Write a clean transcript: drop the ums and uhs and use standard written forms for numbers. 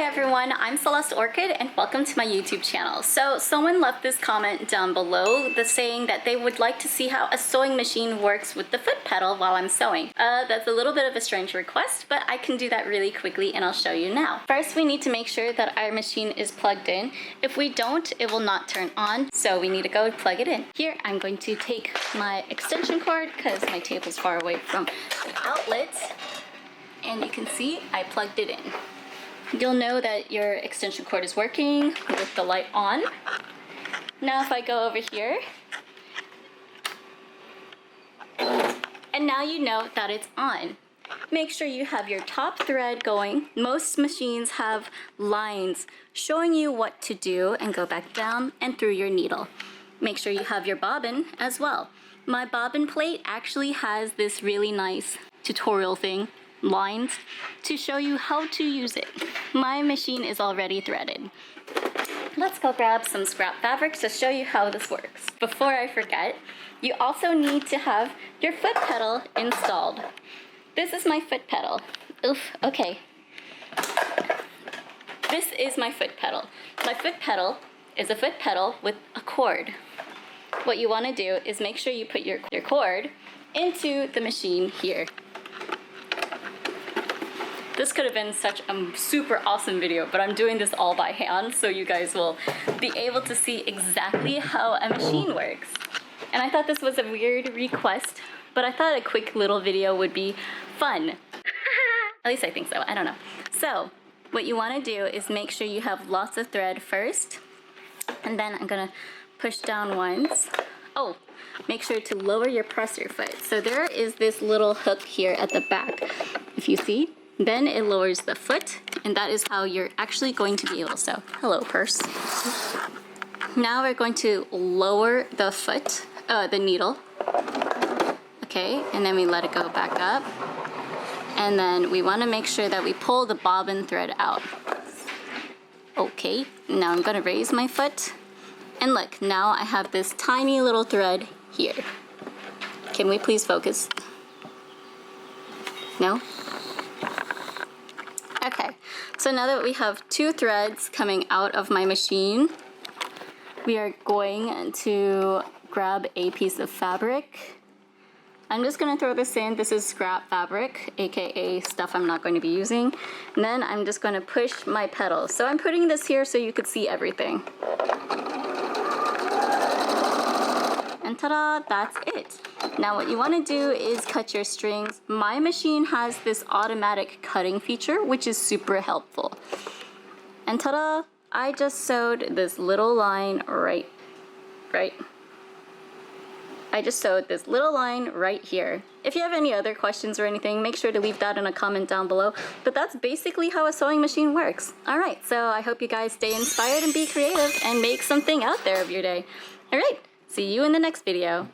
everyone, I'm CelesteOrchid and welcome to my YouTube channel. So someone left this comment down below saying that they would like to see how a sewing machine works with the foot pedal while I'm sewing. That's a little bit of a strange request, but I can do that really quickly and I'll show you now. First, we need to make sure that our machine is plugged in. If we don't, it will not turn on, so we need to go plug it in. Here, I'm going to take my extension cord because my table's far away from the outlet, and you can see I plugged it in. You'll know that your extension cord is working with the light on. Now if I go over here, and now you know that it's on. Make sure you have your top thread going. Most machines have lines showing you what to do, and go back down and through your needle. Make sure you have your bobbin as well. My bobbin plate actually has this really nice tutorial thing, lines, to show you how to use it. My machine is already threaded. Let's go grab some scrap fabric to show you how this works. Before I forget, you also need to have your foot pedal installed. This is my foot pedal. Oof, okay. This is my foot pedal. My foot pedal is a foot pedal with a cord. What you want to do is make sure you put your cord into the machine here. This could have been such a super awesome video, but I'm doing this all by hand, so you guys will be able to see exactly how a machine works. And I thought this was a weird request, but I thought a quick little video would be fun. At least I think so, I don't know. So, what you want to do is make sure you have lots of thread first, and then I'm gonna push down once. Oh, make sure to lower your presser foot. So there is this little hook here at the back, if you see. Then it lowers the foot, and that is how you're actually going to be able to sew. Hello, purse. Now we're going to lower the foot, the needle. Okay, and then we let it go back up. And then we want to make sure that we pull the bobbin thread out. Okay, now I'm going to raise my foot. And look, now I have this tiny little thread here. Can we please focus? No? Okay, so now that we have two threads coming out of my machine, we are going to grab a piece of fabric. I'm just going to throw this in. This is scrap fabric, aka stuff I'm not going to be using. And then I'm just going to push my pedals. So I'm putting this here so you could see everything. And ta-da, that's it. Now what you want to do is cut your strings. My machine has this automatic cutting feature, which is super helpful. And ta-da, I just sewed this little line right. I just sewed this little line right here. If you have any other questions or anything, make sure to leave that in a comment down below. But that's basically how a sewing machine works. Alright, so I hope you guys stay inspired and be creative and make something out there of your day. Alright, see you in the next video.